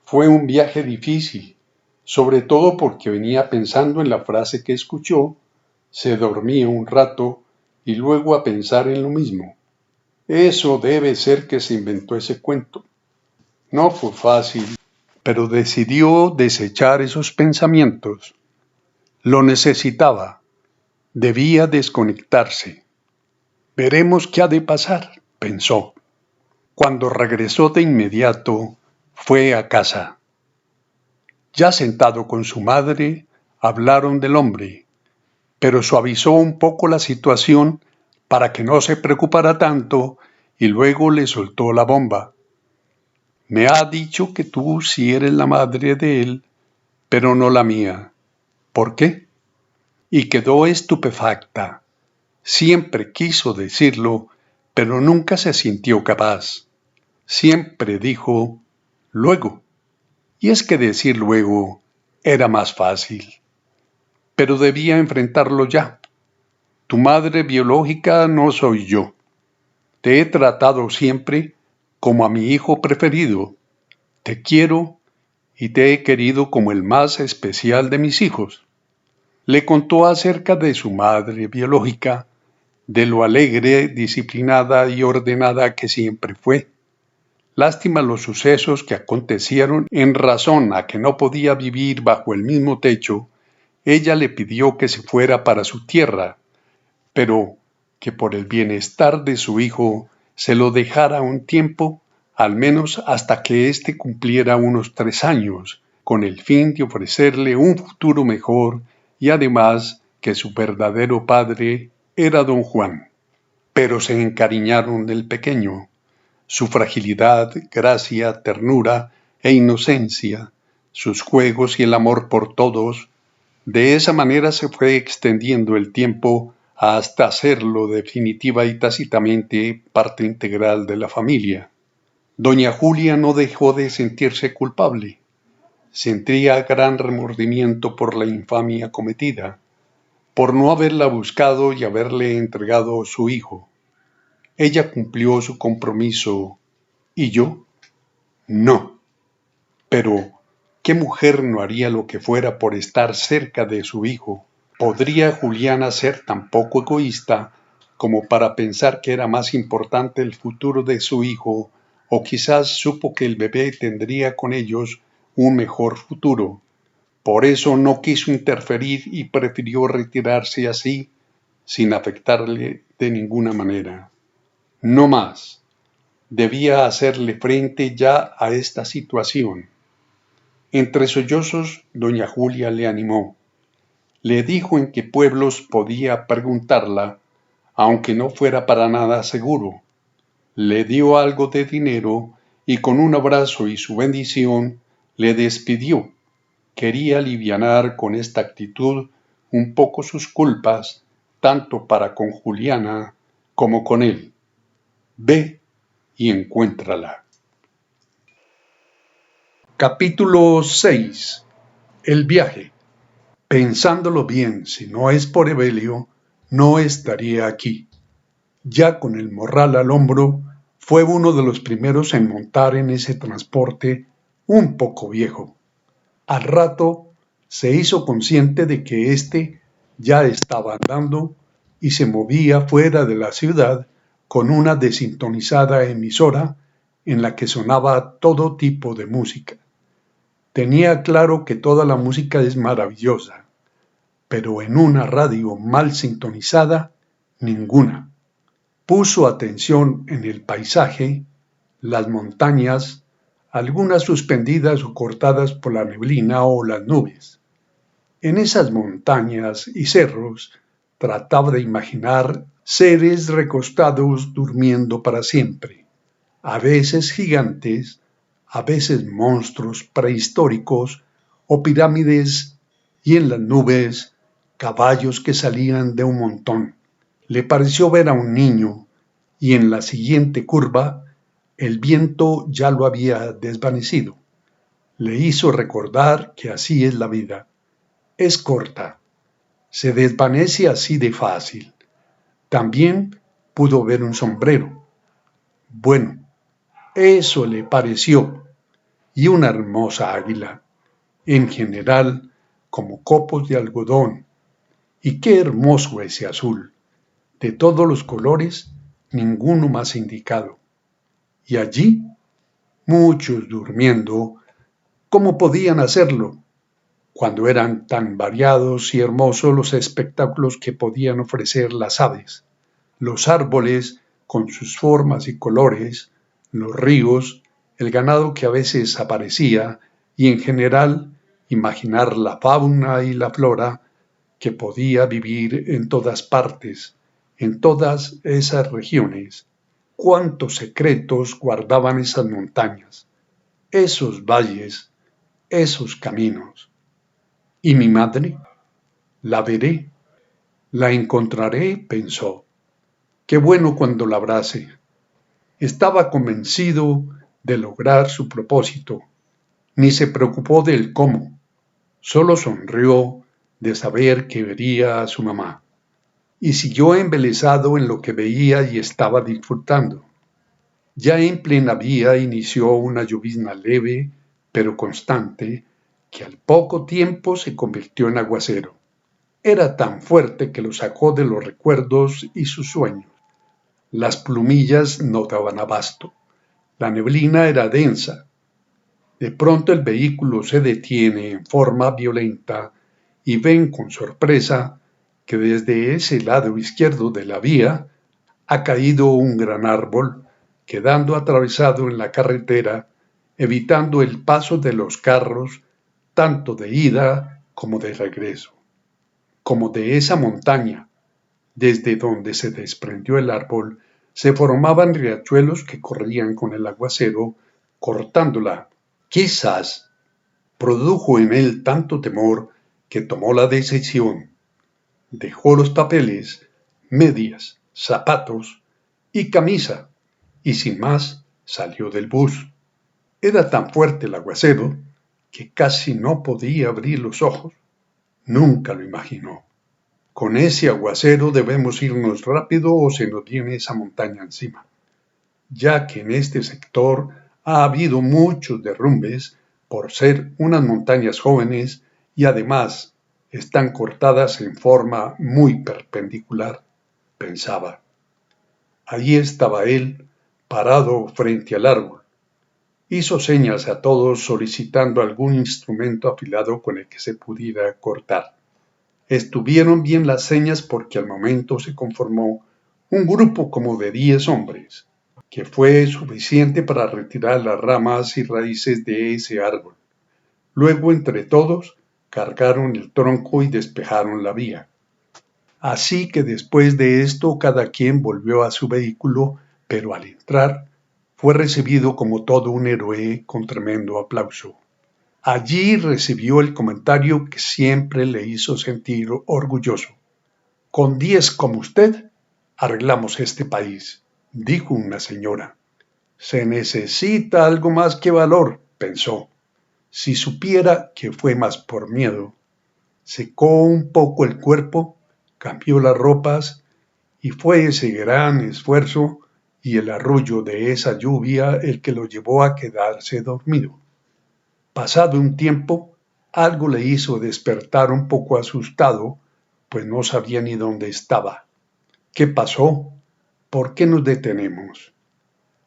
Fue un viaje difícil. sobre todo porque venía pensando en la frase que escuchó, se dormía un rato y luego a pensar en lo mismo. Eso debe ser que se inventó ese cuento. No fue fácil, pero decidió desechar esos pensamientos. Lo necesitaba, debía desconectarse. Veremos qué ha de pasar, pensó. Cuando regresó de inmediato, fue a casa. Ya sentado con su madre, hablaron del hombre, pero suavizó un poco la situación para que no se preocupara tanto y luego le soltó la bomba. Me ha dicho que tú sí eres la madre de él, pero no la mía. ¿Por qué? Y quedó estupefacta. Siempre quiso decirlo, pero nunca se sintió capaz. Siempre dijo luego. Y es que decir luego era más fácil. Pero debía enfrentarlo ya. Tu madre biológica no soy yo. Te he tratado siempre como a mi hijo preferido. Te quiero y te he querido como el más especial de mis hijos. Le contó acerca de su madre biológica, de lo alegre, disciplinada y ordenada que siempre fue. Lástima los sucesos que acontecieron en razón a que no podía vivir bajo el mismo techo. Ella le pidió que se fuera para su tierra, pero que por el bienestar de su hijo se lo dejara un tiempo, al menos hasta que éste cumpliera unos 3 años, con el fin de ofrecerle un futuro mejor y además que su verdadero padre era don Juan. Pero se encariñaron del pequeño. Su fragilidad, gracia, ternura e inocencia, sus juegos y el amor por todos, de esa manera se fue extendiendo el tiempo hasta hacerlo definitiva y tácitamente parte integral de la familia. Doña Julia no dejó de sentirse culpable. Sentía gran remordimiento por la infamia cometida, por no haberla buscado y haberle entregado su hijo. Ella cumplió su compromiso. ¿Y yo? No. Pero, ¿qué mujer no haría lo que fuera por estar cerca de su hijo? ¿Podría Juliana ser tan poco egoísta como para pensar que era más importante el futuro de su hijo, o quizás supo que el bebé tendría con ellos un mejor futuro? Por eso no quiso interferir y prefirió retirarse así, sin afectarle de ninguna manera. No más. Debía hacerle frente ya a esta situación. Entre sollozos, doña Julia le animó. Le dijo en qué pueblos podía preguntarla, aunque no fuera para nada seguro. Le dio algo de dinero y con un abrazo y su bendición le despidió. Quería alivianar con esta actitud un poco sus culpas, tanto para con Juliana como con él. Ve y encuéntrala. Capítulo 6. El viaje. Pensándolo bien, si no es por Evelio, no estaría aquí. Ya con el morral al hombro, fue uno de los primeros en montar en ese transporte un poco viejo. Al rato se hizo consciente de que éste ya estaba andando y se movía fuera de la ciudad con una desintonizada emisora en la que sonaba todo tipo de música. Tenía claro que toda la música es maravillosa, pero en una radio mal sintonizada, ninguna. Puso atención en el paisaje, las montañas, algunas suspendidas o cortadas por la neblina o las nubes. En esas montañas y cerros trataba de imaginar seres recostados durmiendo para siempre, a veces gigantes, a veces monstruos prehistóricos o pirámides, y en las nubes caballos que salían de un montón. Le pareció ver a un niño, y en la siguiente curva el viento ya lo había desvanecido. Le hizo recordar que así es la vida. Es corta, se desvanece así de fácil. También pudo ver un sombrero. Bueno, eso le pareció, y una hermosa águila. en general como copos de algodón. Y qué hermoso ese azul, de todos los colores, ninguno más indicado. Y allí, muchos durmiendo, ¿cómo podían hacerlo? Cuando eran tan variados y hermosos los espectáculos que podían ofrecer las aves, los árboles con sus formas y colores, los ríos, el ganado que a veces aparecía y en general imaginar la fauna y la flora que podía vivir en todas partes, en todas esas regiones. Cuántos secretos guardaban esas montañas, esos valles, esos caminos. ¿Y mi madre? La veré, la encontraré, pensó. Qué bueno cuando la abrace. Estaba convencido de lograr su propósito. Ni se preocupó del cómo. Solo sonrió de saber que vería a su mamá. Y siguió embelesado en lo que veía y estaba disfrutando. Ya en plena vía inició una llovizna leve, pero constante, que al poco tiempo se convirtió en aguacero. Era tan fuerte que lo sacó de los recuerdos y sus sueños. Las plumillas no daban abasto. La neblina era densa. De pronto el vehículo se detiene en forma violenta y ven con sorpresa que desde ese lado izquierdo de la vía ha caído un gran árbol, quedando atravesado en la carretera, evitando el paso de los carros, tanto de ida como de regreso. Como de esa montaña, desde donde se desprendió el árbol, se formaban riachuelos que corrían con el aguacero, cortándola. Quizás produjo en él tanto temor que tomó la decisión. Dejó los papeles, medias, zapatos y camisa, y sin más salió del bus. Era tan fuerte el aguacero que casi no podía abrir los ojos. Nunca lo imaginó. Con ese aguacero debemos irnos rápido o se nos viene esa montaña encima, ya que en este sector ha habido muchos derrumbes por ser unas montañas jóvenes y además están cortadas en forma muy perpendicular, pensaba. Allí estaba él, parado frente al árbol. Hizo señas a todos solicitando algún instrumento afilado con el que se pudiera cortar. Estuvieron bien las señas porque al momento se conformó un grupo como de 10 hombres, que fue suficiente para retirar las ramas y raíces de ese árbol. Luego entre todos cargaron el tronco y despejaron la vía. Así que después de esto cada quien volvió a su vehículo, pero al entrar fue recibido como todo un héroe con tremendo aplauso. Allí recibió el comentario que siempre le hizo sentir orgulloso. Con 10 como usted, arreglamos este país, dijo una señora. Se necesita algo más que valor, pensó. Si supiera que fue más por miedo. Secó un poco el cuerpo, cambió las ropas y fue ese gran esfuerzo y el arrullo de esa lluvia el que lo llevó a quedarse dormido. Pasado un tiempo, algo le hizo despertar un poco asustado, pues no sabía ni dónde estaba. ¿Qué pasó? ¿Por qué nos detenemos?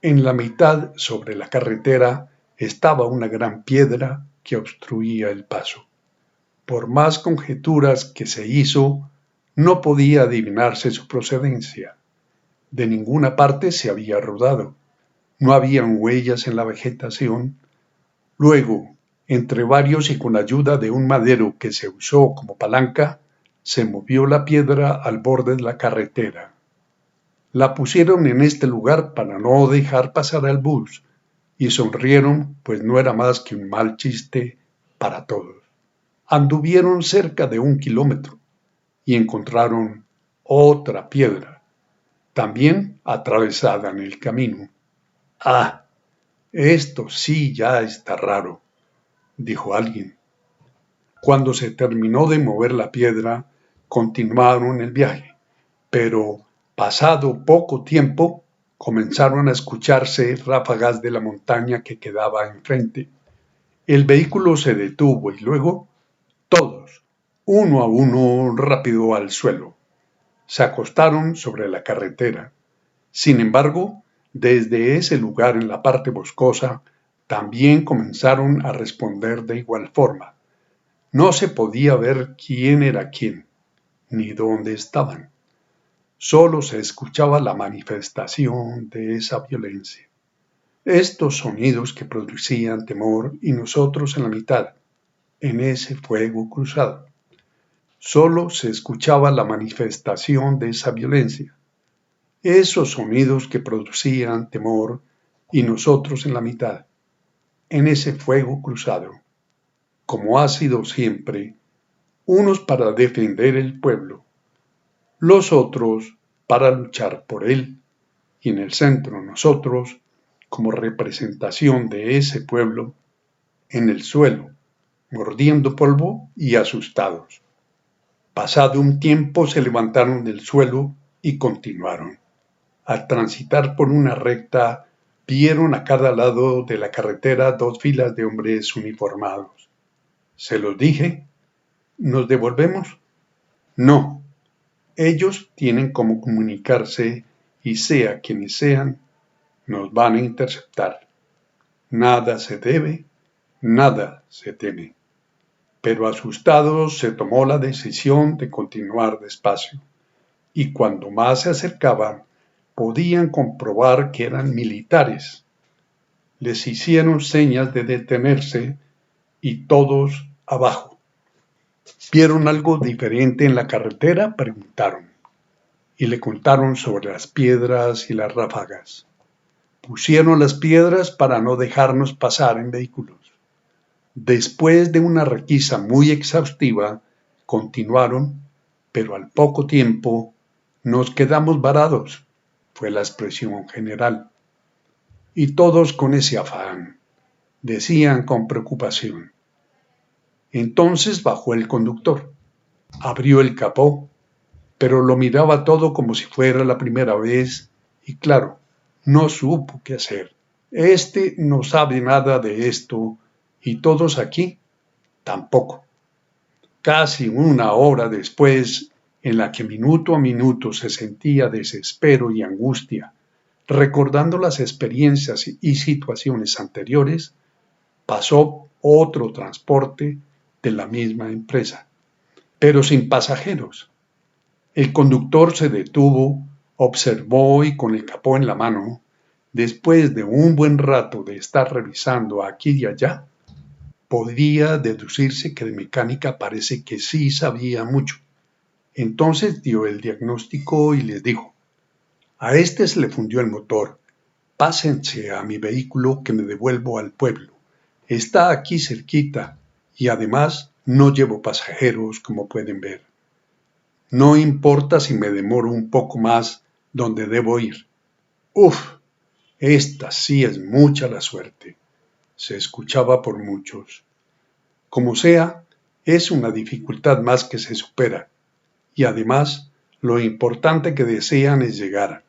En la mitad, sobre la carretera, estaba una gran piedra que obstruía el paso. Por más conjeturas que se hizo, no podía adivinarse su procedencia. De ninguna parte se había rodado. No habían huellas en la vegetación. Luego, entre varios y con ayuda de un madero que se usó como palanca, se movió la piedra al borde de la carretera. La pusieron en este lugar para no dejar pasar al bus, y sonrieron, pues no era más que un mal chiste para todos. Anduvieron cerca de 1 kilómetro y encontraron otra piedra, también atravesada en el camino. Ah, esto sí ya está raro, dijo alguien. Cuando se terminó de mover la piedra, continuaron el viaje, pero pasado poco tiempo comenzaron a escucharse ráfagas de la montaña que quedaba enfrente. El vehículo se detuvo y luego todos, uno a uno, rápido al suelo. Se acostaron sobre la carretera. Sin embargo, desde ese lugar en la parte boscosa, también comenzaron a responder de igual forma. No se podía ver quién era quién, ni dónde estaban. Solo se escuchaba la manifestación de esa violencia. Estos sonidos que producían temor y nosotros en la mitad, en ese fuego cruzado. Solo se escuchaba la manifestación de esa violencia. Esos sonidos que producían temor y nosotros en la mitad, en ese fuego cruzado, como ha sido siempre, unos para defender el pueblo, los otros para luchar por él, y en el centro nosotros, como representación de ese pueblo, en el suelo, mordiendo polvo y asustados. Pasado un tiempo se levantaron del suelo y continuaron. Al transitar por una recta, vieron a cada lado de la carretera 2 filas de hombres uniformados. ¿Se los dije? ¿Nos devolvemos? No. Ellos tienen cómo comunicarse y sea quienes sean, nos van a interceptar. Nada se debe, nada se teme. Pero asustados se tomó la decisión de continuar despacio, y cuando más se acercaban, podían comprobar que eran militares. Les hicieron señas de detenerse y todos abajo. ¿Vieron algo diferente en la carretera?, preguntaron, y le contaron sobre las piedras y las ráfagas. Pusieron las piedras para no dejarnos pasar en vehículos. Después de una requisa muy exhaustiva, continuaron, pero al poco tiempo nos quedamos varados, fue la expresión general. Y todos con ese afán, decían con preocupación. Entonces bajó el conductor, abrió el capó, pero lo miraba todo como si fuera la primera vez y claro, no supo qué hacer. Este no sabe nada de esto y todos aquí tampoco. Casi una hora después, en la que minuto a minuto se sentía desespero y angustia, recordando las experiencias y situaciones anteriores, pasó otro transporte de la misma empresa, pero sin pasajeros. El conductor se detuvo, observó y con el capó en la mano, después de un buen rato de estar revisando aquí y allá, podía deducirse que de mecánica parece que sí sabía mucho. Entonces dio el diagnóstico y les dijo, a este se le fundió el motor, pásense a mi vehículo que me devuelvo al pueblo. Está aquí cerquita y además no llevo pasajeros como pueden ver. No importa si me demoro un poco más donde debo ir. Uf, esta sí es mucha la suerte. Se escuchaba por muchos. Como sea, es una dificultad más que se supera, y además lo importante que desean es llegar.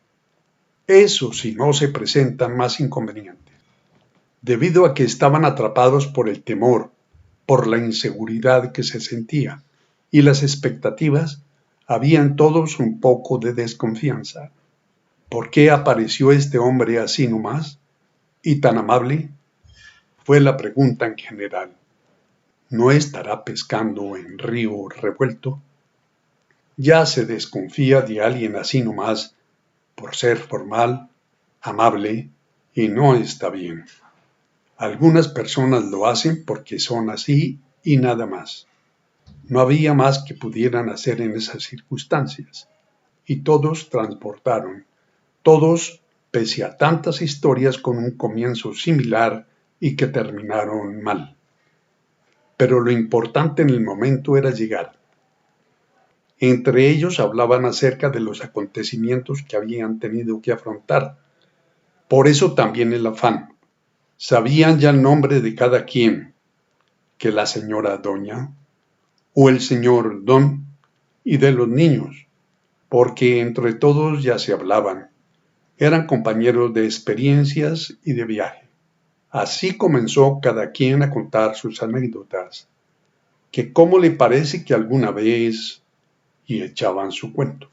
Eso si no se presentan más inconvenientes. Debido a que estaban atrapados por el temor, por la inseguridad que se sentía, y las expectativas, habían todos un poco de desconfianza. ¿Por qué apareció este hombre así nomás? ¿Y tan amable? Fue la pregunta en general. ¿No estará pescando en río revuelto? Ya se desconfía de alguien así nomás por ser formal, amable, y no está bien. Algunas personas lo hacen porque son así y nada más. No había más que pudieran hacer en esas circunstancias. Y todos transportaron, todos pese a tantas historias con un comienzo similar y que terminaron mal. Pero lo importante en el momento era llegar. Entre ellos hablaban acerca de los acontecimientos que habían tenido que afrontar. Por eso también el afán. Sabían ya el nombre de cada quien, que la señora Doña o el señor Don y de los niños, porque entre todos ya se hablaban. Eran compañeros de experiencias y de viaje. Así comenzó cada quien a contar sus anécdotas, que cómo le parece que alguna vez, y echaban su cuento.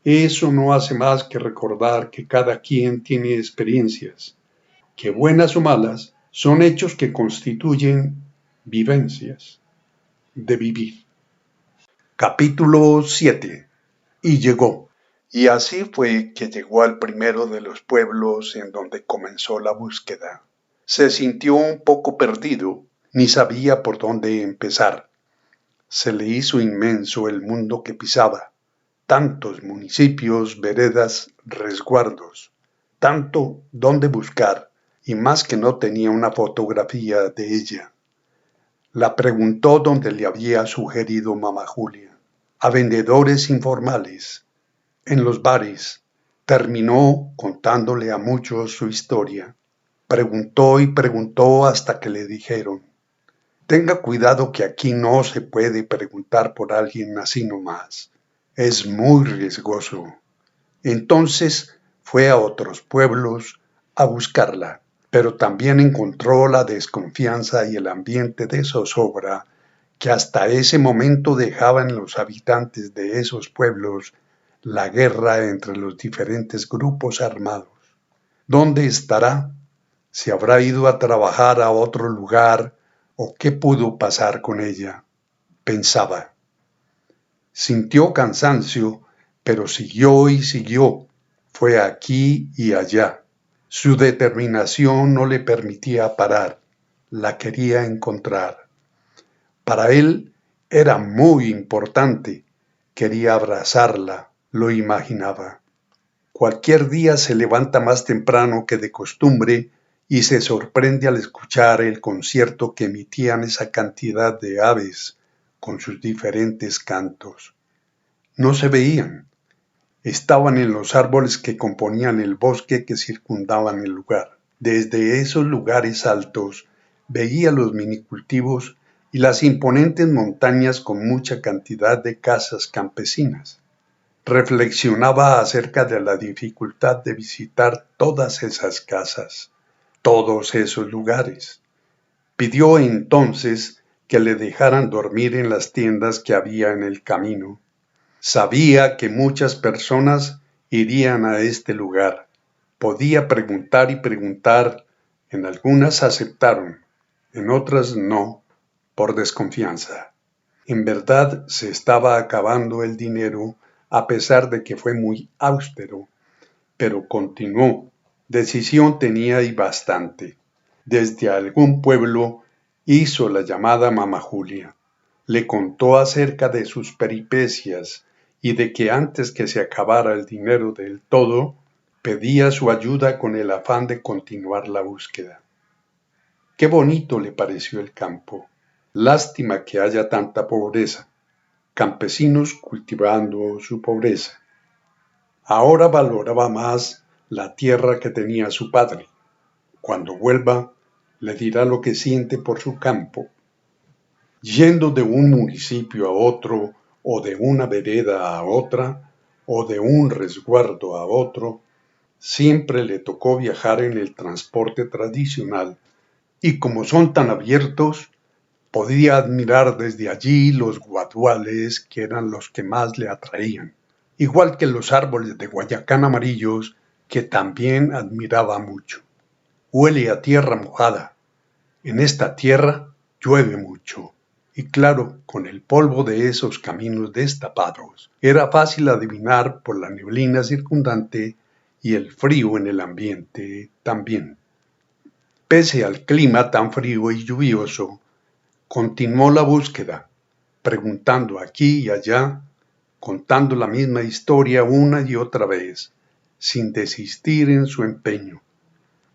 Eso no hace más que recordar que cada quien tiene experiencias, que buenas o malas son hechos que constituyen vivencias de vivir. Capítulo 7. Y llegó. Y así fue que llegó al primero de los pueblos en donde comenzó la búsqueda. Se sintió un poco perdido, ni sabía por dónde empezar. Se le hizo inmenso el mundo que pisaba, tantos municipios, veredas, resguardos, tanto dónde buscar, y más que no tenía una fotografía de ella. La preguntó donde le había sugerido mamá Julia, a vendedores informales, en los bares. Terminó contándole a muchos su historia. Preguntó y preguntó hasta que le dijeron: tenga cuidado que aquí no se puede preguntar por alguien así nomás. Es muy riesgoso. Entonces fue a otros pueblos a buscarla, pero también encontró la desconfianza y el ambiente de zozobra que hasta ese momento dejaba en los habitantes de esos pueblos la guerra entre los diferentes grupos armados. ¿Dónde estará? ¿Se habrá ido a trabajar a otro lugar o qué pudo pasar con ella? Pensaba. Sintió cansancio, pero siguió y siguió. Fue aquí y allá. Su determinación no le permitía parar. La quería encontrar. Para él era muy importante. Quería abrazarla, lo imaginaba. Cualquier día se levanta más temprano que de costumbre y se sorprende al escuchar el concierto que emitían esa cantidad de aves con sus diferentes cantos. No se veían, estaban en los árboles que componían el bosque que circundaban el lugar. Desde esos lugares altos veía los minicultivos y las imponentes montañas con mucha cantidad de casas campesinas. Reflexionaba acerca de la dificultad de visitar todas esas casas, todos esos lugares. Pidió entonces que le dejaran dormir en las tiendas que había en el camino. Sabía que muchas personas irían a este lugar. Podía preguntar y preguntar. En algunas aceptaron, en otras no, por desconfianza. En verdad se estaba acabando el dinero a pesar de que fue muy austero, pero continuó. Decisión tenía y bastante. Desde algún pueblo hizo la llamada mamá Julia. Le contó acerca de sus peripecias y de que antes que se acabara el dinero del todo, pedía su ayuda con el afán de continuar la búsqueda. Qué bonito le pareció el campo. Lástima que haya tanta pobreza. Campesinos cultivando su pobreza. Ahora valoraba más la tierra que tenía su padre. Cuando vuelva, le dirá lo que siente por su campo. Yendo de un municipio a otro, o de una vereda a otra, o de un resguardo a otro, siempre le tocó viajar en el transporte tradicional, y como son tan abiertos, podía admirar desde allí los guaduales que eran los que más le atraían, igual que los árboles de guayacán amarillos que también admiraba mucho. Huele a tierra mojada. En esta tierra llueve mucho. Y claro, con el polvo de esos caminos destapados, era fácil adivinar por la neblina circundante y el frío en el ambiente también. Pese al clima tan frío y lluvioso, continuó la búsqueda, preguntando aquí y allá, contando la misma historia una y otra vez, sin desistir en su empeño.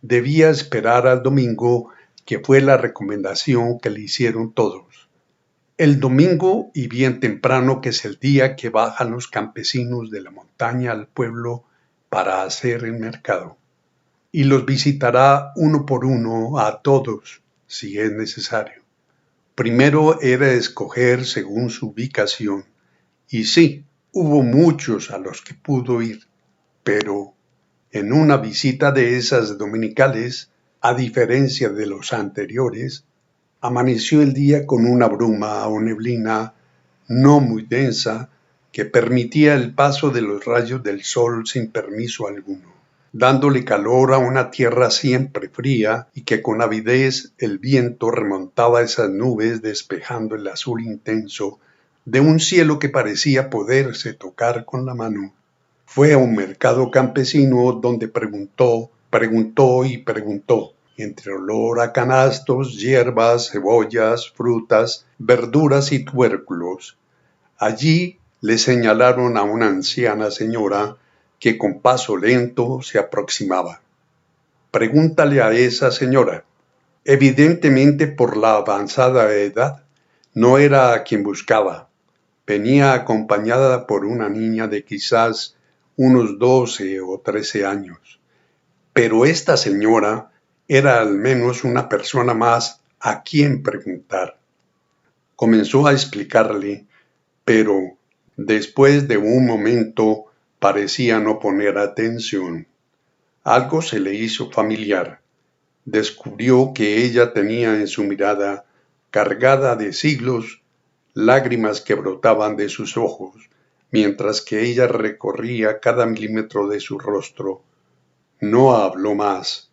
Debía esperar al domingo, que fue la recomendación que le hicieron todos. El domingo y bien temprano, que es el día que bajan los campesinos de la montaña al pueblo para hacer el mercado. Y los visitará uno por uno a todos, si es necesario. Primero era escoger según su ubicación, y sí, hubo muchos a los que pudo ir, pero en una visita de esas dominicales A diferencia de los anteriores, amaneció el día con una bruma o neblina no muy densa que permitía el paso de los rayos del sol sin permiso alguno, dándole calor a una tierra siempre fría y que con avidez el viento remontaba esas nubes despejando el azul intenso de un cielo que parecía poderse tocar con la mano. Fue a un mercado campesino donde preguntó y preguntó, entre olor a canastos, hierbas, cebollas, frutas, verduras y tubérculos. Allí le señalaron a una anciana señora que con paso lento se aproximaba. Pregúntale a esa señora. Evidentemente por la avanzada edad, no era a quien buscaba. Venía acompañada por una niña de quizás unos 12 o 13 años. Pero esta señora era al menos una persona más a quien preguntar. Comenzó a explicarle, pero después de un momento parecía no poner atención. Algo se le hizo familiar. Descubrió que ella tenía en su mirada, cargada de siglos, lágrimas que brotaban de sus ojos, mientras que ella recorría cada milímetro de su rostro. No habló más.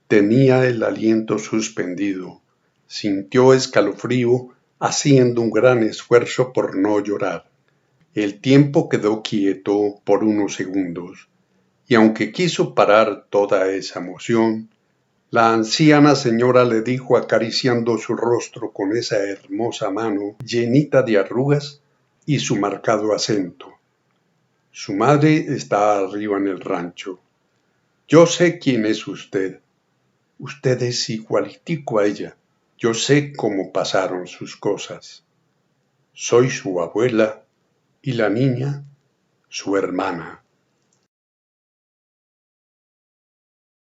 Tenía el aliento suspendido. Sintió escalofrío, haciendo un gran esfuerzo por no llorar. El tiempo quedó quieto por unos segundos, y aunque quiso parar toda esa emoción, la anciana señora le dijo acariciando su rostro con esa hermosa mano llenita de arrugas y su marcado acento. Su madre está arriba en el rancho. Yo sé quién es usted. Usted es igualitico a ella. Yo sé cómo pasaron sus cosas. Soy su abuela y la niña, su hermana.